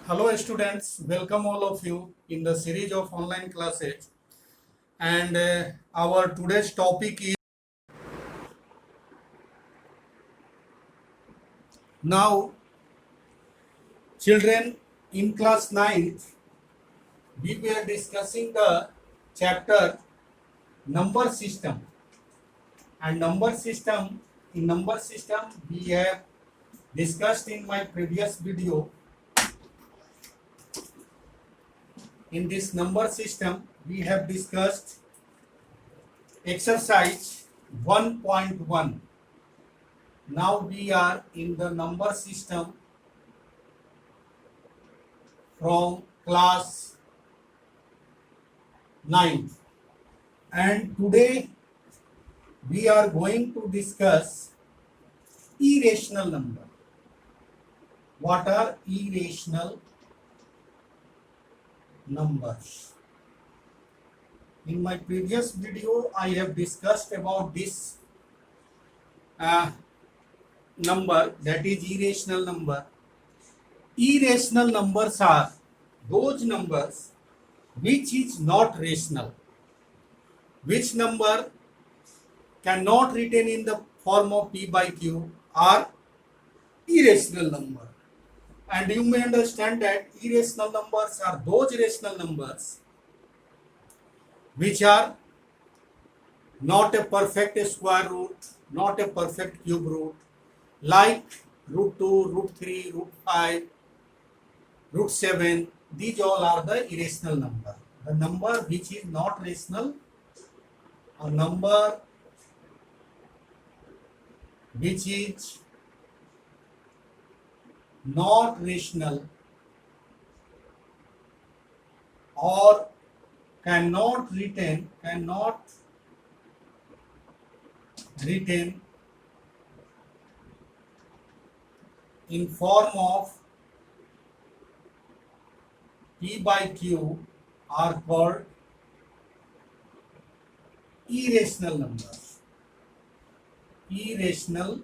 Hello students, welcome all of you in the series of online classes, and our today's topic is now children in class 9th. We were discussing the chapter number system, and number system we have discussed in my previous video. In this number system we have discussed exercise 1.1. Now we are in the number system from class 9th, and today we are going to discuss irrational number. What are irrational numbers? In my previous video I have discussed about this number, that is irrational number. Irrational numbers are those numbers which is not rational, which number cannot written in the form of p by q are irrational number. And you may understand that irrational numbers are those rational numbers which are not a perfect square root, not a perfect cube root, like root 2, root 3, root 5, root 7. These all are the irrational number. The number which is not rational, a number which is not rational or cannot written in form of p by q are called irrational numbers. Irrational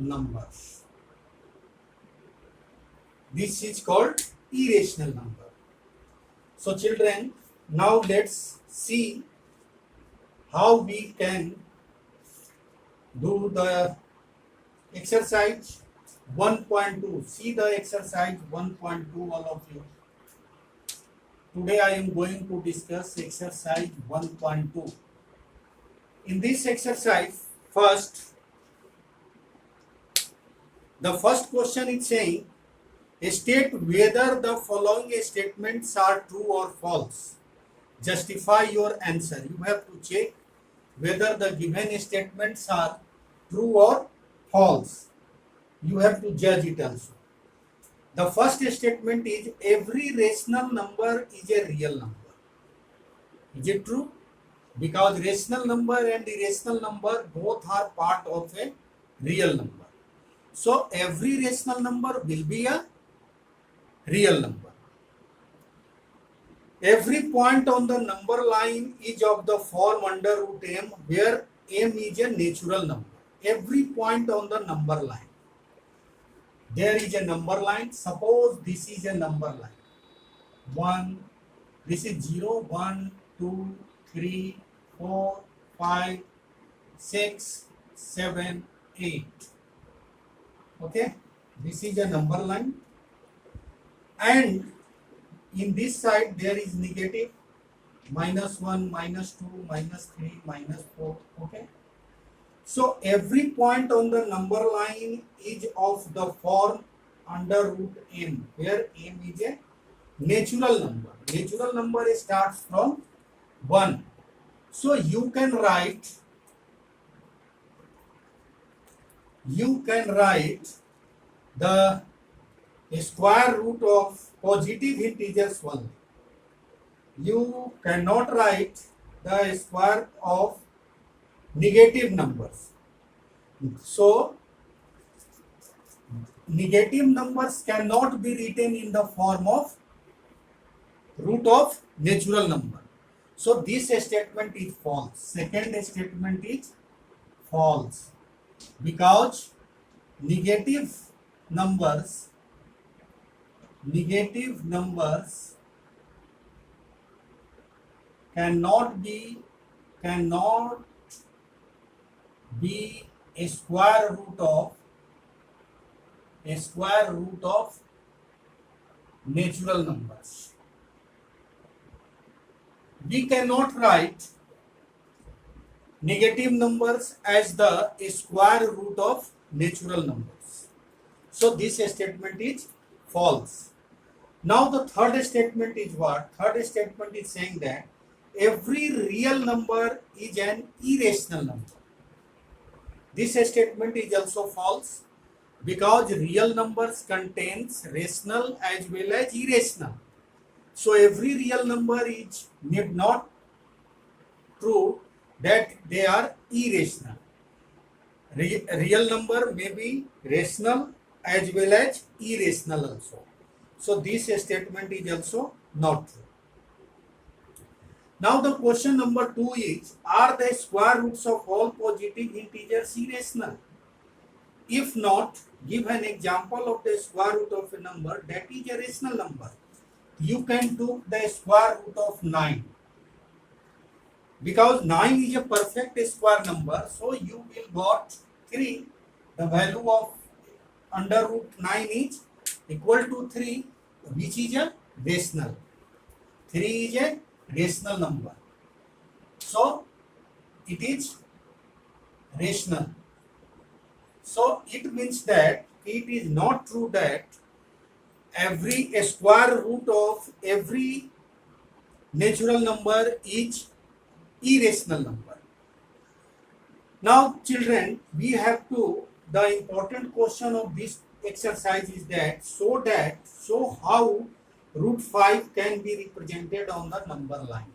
numbers. This is called irrational number. So children, now let's see how we can do the exercise 1.2. See the exercise 1.2, all of you. Today I am going to discuss exercise 1.2. In this exercise, the first question is saying, state whether the following statements are true or false. Justify your answer. You have to check whether the given statements are true or false. You have to judge it also. The first statement is every rational number is a real number. Is it true? Because rational number and irrational number both are part of a real number. So every rational number will be a real number. Every point on the number line is of the form under root m, where m is a natural number. Every point on the number line, there is a number line. Suppose this is a number line 1, this is 0, 1, 2, 3, 4, 5, 6, 7, 8. Okay, this is a number line, and in this side there is negative, -1, -2, -3, -4. Okay, so every point on the number line is of the form under root m, where m is a natural number. Natural number starts from 1. So you can write the square root of positive integers only. You cannot write the square of negative numbers. So negative numbers cannot be written in the form of root of natural number. So this statement is false. Second statement is false, because negative numbers negative numbers cannot be a square root of natural numbers. We cannot write negative numbers as the square root of natural numbers. So this statement is false. Now the third statement is what? Third statement is saying that every real number is an irrational number. This statement is also false because real numbers contains rational as well as irrational. So every real number is need not true that they are irrational. Real number may be rational as well as irrational also. So this statement is also not true. Now the question number 2 is, are the square roots of all positive integers irrational? If not, give an example of the square root of a number that is a rational number. You can do the square root of 9. Because 9 is a perfect square number, so you will got 3. The value of under root 9 is equal to 3, which is a rational. 3 is a rational number. So it is rational. So it means that it is not true that every square root of every natural number is irrational number. Now children, we have to, the important question of this exercise is that so how root 5 can be represented on the number line.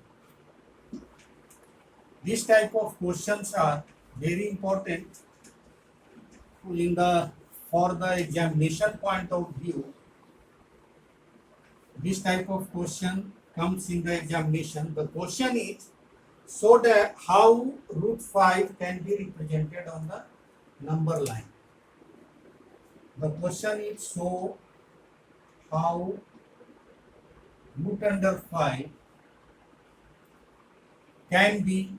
This type of questions are very important for the examination point of view. This type of question comes in the examination. The question is, so that how root 5 can be represented on the number line. The question is, so how root under 5 can be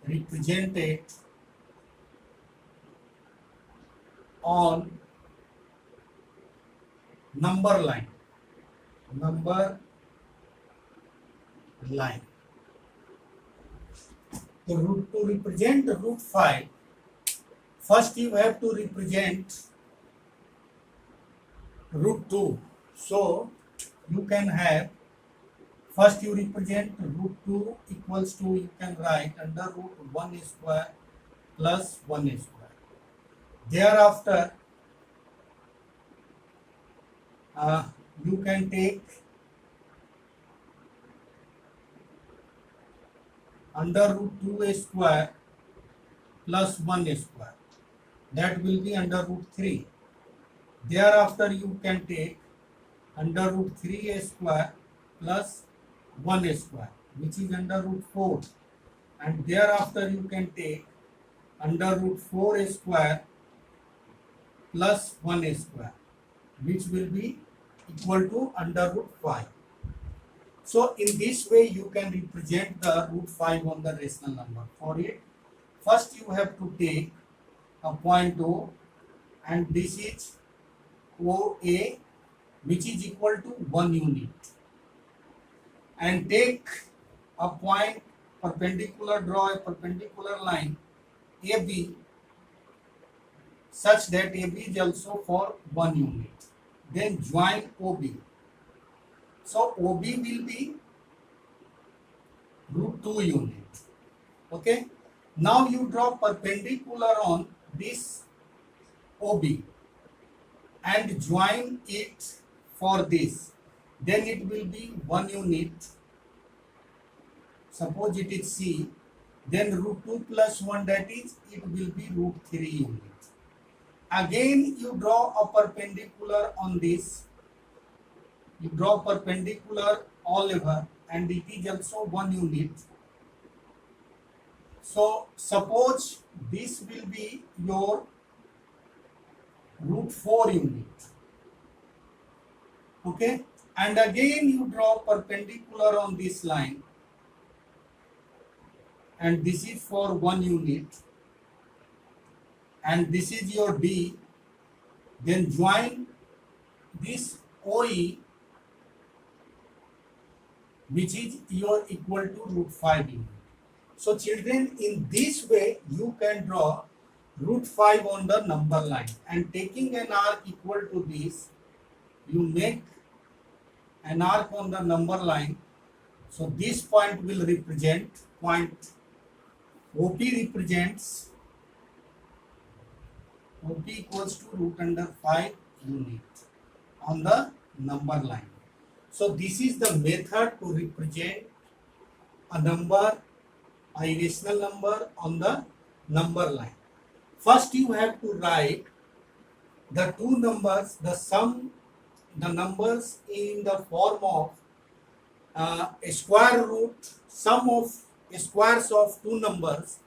represented on number line. The root to represent root 5, first you have to represent root 2. So you can have, first you represent root 2 equals to, you can write under root 1 square plus 1 square. Thereafter you can take under root 2 square plus 1 square. That will be under root 3. Thereafter you can take under root 3 square plus 1 square, which is under root 4. And thereafter you can take under root 4 square plus 1 square, which will be equal to under root 5. So in this way you can represent the root 5 on the rational number. For it, first you have to take a point O, and this is OA, which is equal to 1 unit, and take a point perpendicular, draw a perpendicular line AB such that AB is also for 1 unit. Then join OB. So OB will be root 2 unit. Okay. Now you draw perpendicular on this OB and join it for this. Then it will be 1 unit. Suppose it is C. Then root 2 plus 1, that is, it will be root 3 unit. Again you draw a perpendicular on this. You draw perpendicular all over, and it is also 1 unit. So suppose this will be your root 4 unit. Okay, and again you draw perpendicular on this line, and this is for 1 unit, and this is your D. Then join this OE, which is your equal to root 5 unit. So children, in this way you can draw root 5 on the number line, and taking an arc equal to this, you make an arc on the number line. So this point will represent point OP, represents OP equals to root under 5 unit on the number line. So this is the method to represent a number, a irrational number on the number line. First you have to write the two numbers, the sum, the numbers in the form of a square root, sum of squares of two numbers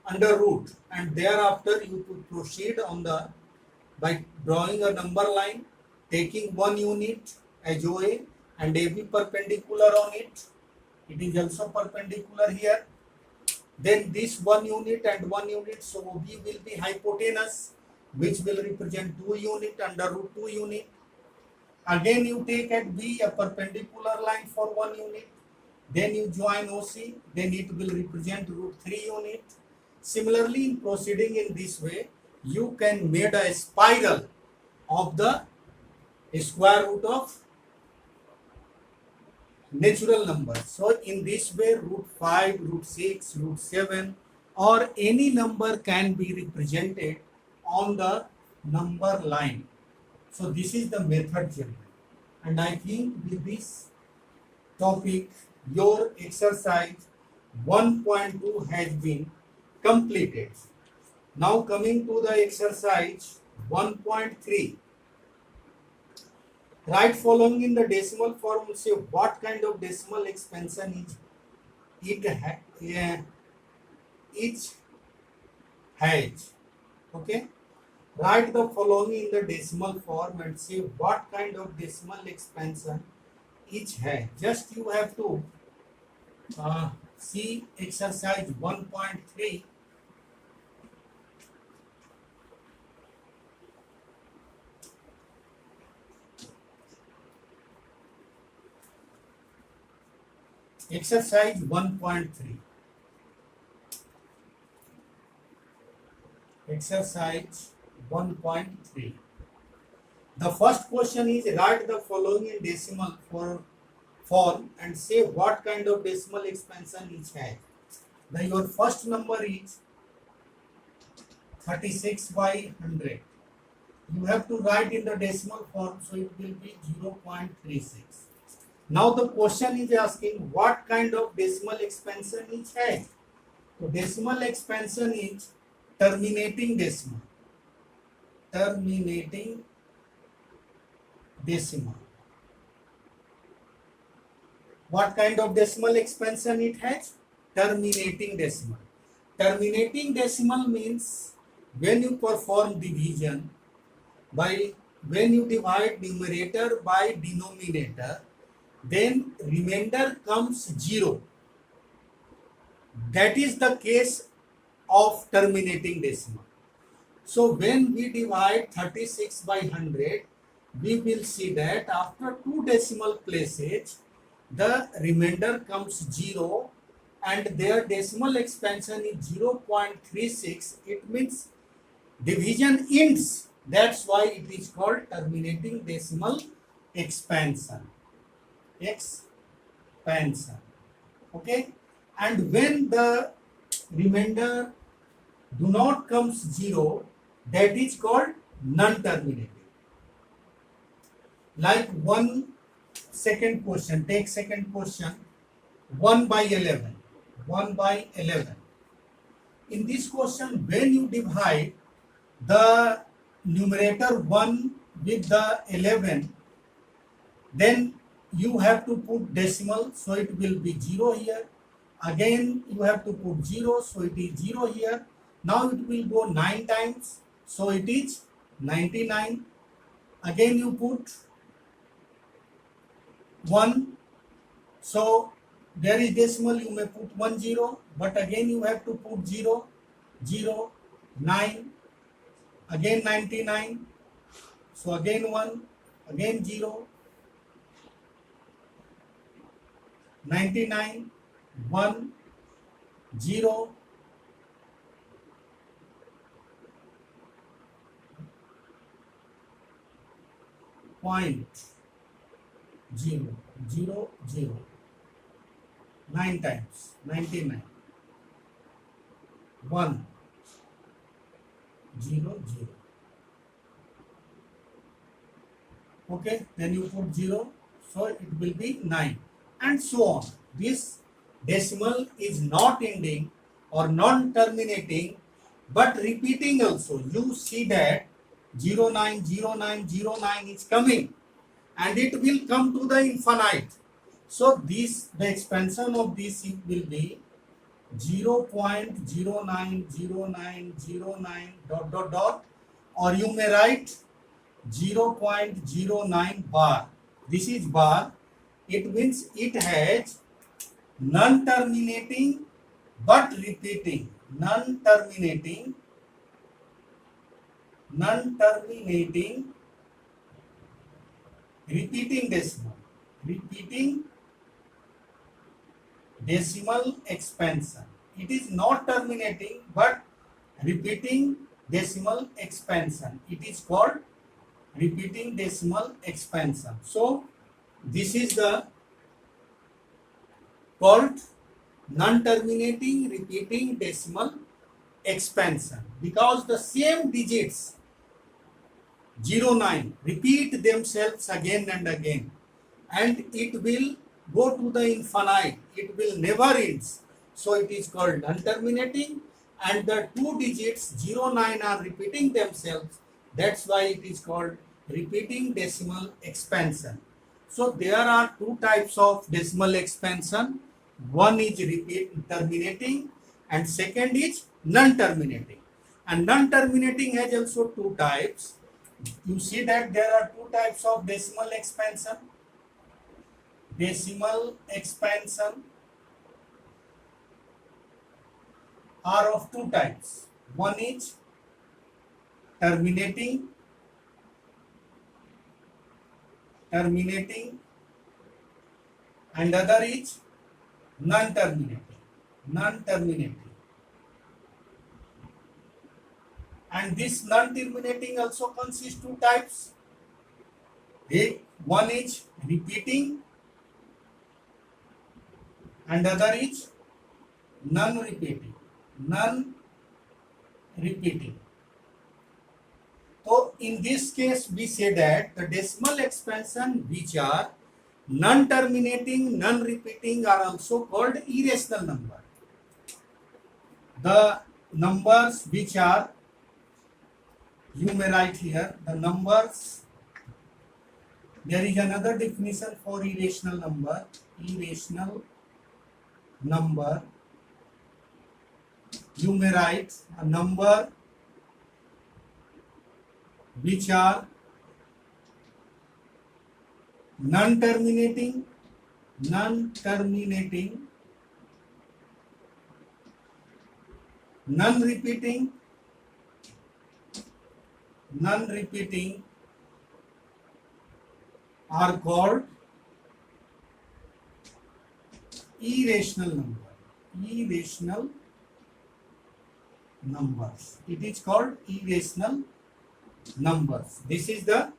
under root, and thereafter you to proceed on the by drawing a number line, taking 1 unit as OA and AB perpendicular on it. It is also perpendicular here. Then this 1 unit and 1 unit, so OB will be hypotenuse, which will represent 2 unit under root 2 unit. Again you take at B a perpendicular line for 1 unit. Then you join OC, then it will represent root 3 unit. Similarly, in proceeding in this way, you can make a spiral of the square root of natural numbers. So in this way, root 5, root 6, root 7 or any number can be represented on the number line. So this is the method, children. And I think with this topic, your exercise 1.2 has been completed. Now coming to the exercise 1.3. Write following in the decimal form. Say what kind of decimal expansion is each has. Okay. Write the following in the decimal form and say what kind of decimal expansion each has. Just you have to see exercise 1.3. Exercise 1.3. Exercise 1.3. The first question is write the following in decimal form and say what kind of decimal expansion each has. Then your first number is 36 by 100. You have to write in the decimal form, so it will be 0.36. Now the question is asking what kind of decimal expansion each has. So decimal expansion is terminating decimal. Terminating decimal. What kind of decimal expansion it has? Terminating decimal. Terminating decimal means when you perform division by when you divide numerator by denominator, then remainder comes 0. That is the case of terminating decimal. So when we divide 36 by 100, we will see that after 2 decimal places, the remainder comes 0 and their decimal expansion is 0.36. It means division ends. That's why it is called terminating decimal expansion. Expansion. Okay. And when the remainder do not comes 0, that is called non-terminating. Like second question, take second question, 1 by 11. 1 by 11. In this question, when you divide the numerator 1 with the 11, then you have to put decimal, so it will be 0 here. Again, you have to put 0, so it is 0 here. Now it will go 9 times, so it is 99. Again, you put 1. So there is decimal, you may put 1 0, but again you have to put 0, 0, 9, again 99. So again 1, again 0, 99, 1, 0, point 0, 0, 0, 9 times 99, 1, 0, 0. Okay, then you put 0, so it will be 9, and so on. This decimal is not ending or non-terminating but repeating also. You see that 09, 09, 09 is coming and it will come to the infinite. So this, the expansion of this will be 0.090909 dot dot dot, or you may write 0.09 bar. This is bar. It means it has non-terminating but repeating, non-terminating repeating decimal expansion. It is not terminating but repeating decimal expansion. It is called repeating decimal expansion. So this is the called non-terminating repeating decimal expansion, because the same digits 09 repeat themselves again and again, and it will go to the infinite. It will never end. So it is called non-terminating, and the two digits 09 are repeating themselves. That's why it is called repeating decimal expansion. So there are two types of decimal expansion. One is terminating and second is non-terminating. And non-terminating has also two types. You see that there are two types of decimal expansion. Decimal expansion are of two types. One is terminating, and other is non-terminating. And this non-terminating also consists two types. One is repeating and other is non-repeating. So in this case we say that the decimal expansion which are non-terminating, non-repeating are also called irrational number. The numbers which are, you may write here, the numbers, there is another definition for irrational number. Irrational number, you may write a number which are non-terminating, non-repeating are called irrational numbers. It is called irrational numbers. This is the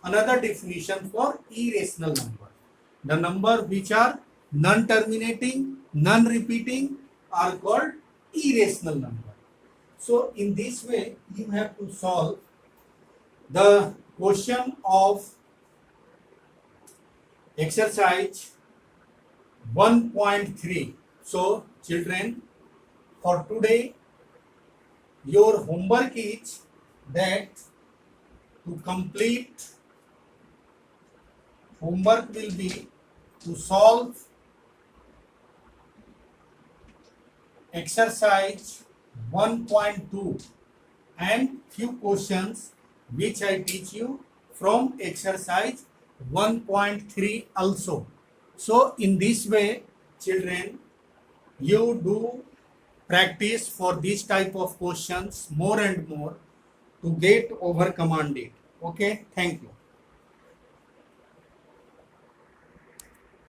another definition for irrational number. The number which are non-terminating, non-repeating are called irrational number. So in this way you have to solve the question of exercise 1.3. So children, for today your homework is that to complete homework will be to solve exercise 1.2 and few questions which I teach you from exercise 1.3 also. So in this way, children, you do practice for this type of questions more and more to get over command it. Okay, thank you.